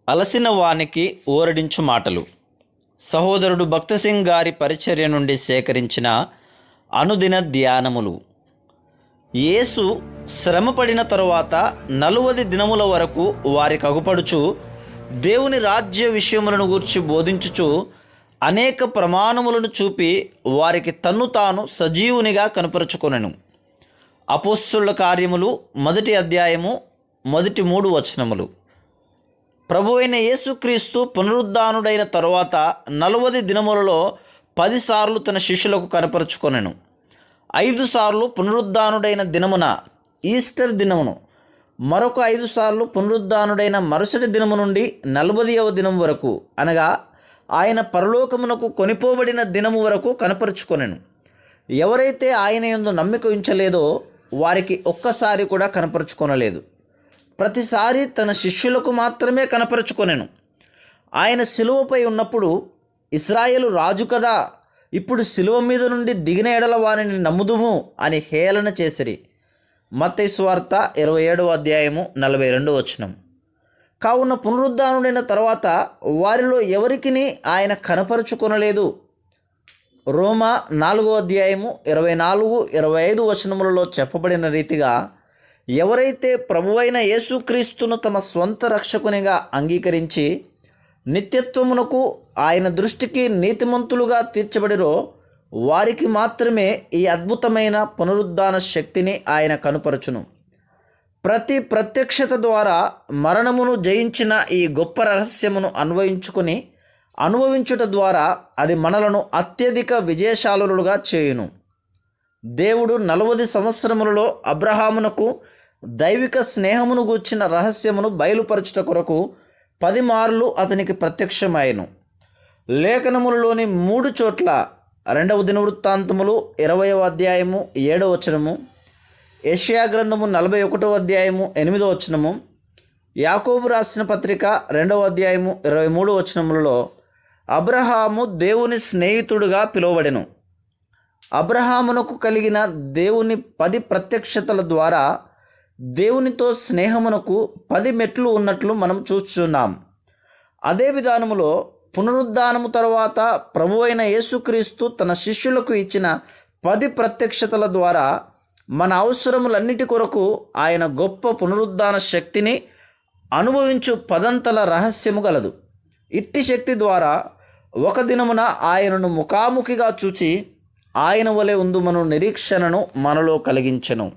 అలసిన వానికి ఊరడించు మాటలు. సహోదరుడు భక్తసింగ్ గారి పరిచర్య నుండి సేకరించిన అనుదిన ధ్యానములు. యేసు శ్రమపడిన తరువాత 40 దినముల వరకు వారికి అగుపడుచు దేవుని రాజ్య విషయములను గూర్చి బోధించుచు అనేక ప్రమాణములను చూపి వారికి తన్ను తాను సజీవునిగా కనపరుచుకొనెను. అపోస్తలుల కార్యములు 1వ అధ్యాయము 3 వచనములు. ప్రభువైన యేసుక్రీస్తు పునరుద్ధానుడైన తరువాత 40 దినములలో 10 సార్లు తన శిష్యులకు కనపరుచుకొనెను. 5 సార్లు పునరుద్ధానుడైన దినమున ఈస్టర్ దినమును, మరొక 5 సార్లు పునరుద్ధానుడైన మరుసటి దినము నుండి 40వ దినం వరకు, అనగా ఆయన పరలోకమునకు కొనిపోబడిన దినము వరకు కనపరుచుకొనెను. ఎవరైతే ఆయన యందు నమ్మిక ఉంచలేదో వారికి ఒక్కసారి కూడా కనపరుచుకొనలేదు. ప్రతిసారి తన శిష్యులకు మాత్రమే కనపరుచుకొనెను. ఆయన సిలువపై ఉన్నప్పుడు ఇశ్రాయేలు రాజు కదా, ఇప్పుడు సిలువ మీద నుండి దిగిన ఎడల వారిని నమ్ముదుము అని హేళన చేసిరి. మత్తయి సువార్త 27వ అధ్యాయము 42వ వచనం. కావున పునరుద్ధానుడైన తర్వాత వారిలో ఎవరికిని ఆయన కనపరుచుకొనలేదు. రోమా 4వ అధ్యాయము 24, 25 వచనములలో చెప్పబడిన రీతిగా ఎవరైతే ప్రభువైన యేసుక్రీస్తును తమ స్వంత రక్షకునిగా అంగీకరించి నిత్యత్వమునకు ఆయన దృష్టికి నీతిమంతులుగా తీర్చబడిరో వారికి మాత్రమే ఈ అద్భుతమైన పునరుద్ధాన శక్తిని ఆయన కనుపరచును. ప్రతి ప్రత్యక్షత ద్వారా మరణమును జయించిన ఈ గొప్ప రహస్యమును అనుభవించుట ద్వారా అది మనలను అత్యధిక విజయశాలులుగా చేయును. దేవుడు 40 సంవత్సరములలో అబ్రహామునకు దైవిక స్నేహమును గూర్చిన రహస్యమును బయలుపరచుట కొరకు 10 మార్లు అతనికి ప్రత్యక్షమాయెను. లేఖనములలోని 3 చోట్ల 2వ దినవృత్తాంతములు 20వ అధ్యాయము 7వ వచనము, యెషయా గ్రంథము 41వ అధ్యాయము 8వ వచనము, యాకోబు రాసిన పత్రిక 2వ అధ్యాయము 23వ వచనములలో అబ్రహాము దేవుని స్నేహితుడుగా పిలువబడెను. అబ్రహామునకు కలిగిన దేవుని 10 ప్రత్యక్షతల ద్వారా దేవునితో స్నేహమునకు 10 మెట్లు ఉన్నట్లు మనం చూస్తున్నాం. అదే విధానములో పునరుద్ధానము తరువాత ప్రభువైన యేసుక్రీస్తు తన శిష్యులకు ఇచ్చిన 10 ప్రత్యక్షతల ద్వారా మన అవసరములన్నిటి కొరకు ఆయన గొప్ప పునరుద్ధాన శక్తిని అనుభవించు 10 రహస్యము గలదు. ఇట్టి శక్తి ద్వారా ఒక దినమున ఆయనను ముఖాముఖిగా చూచి ఆయన వలె ఉందుమను నిరీక్షణను మనలో కలిగించెను.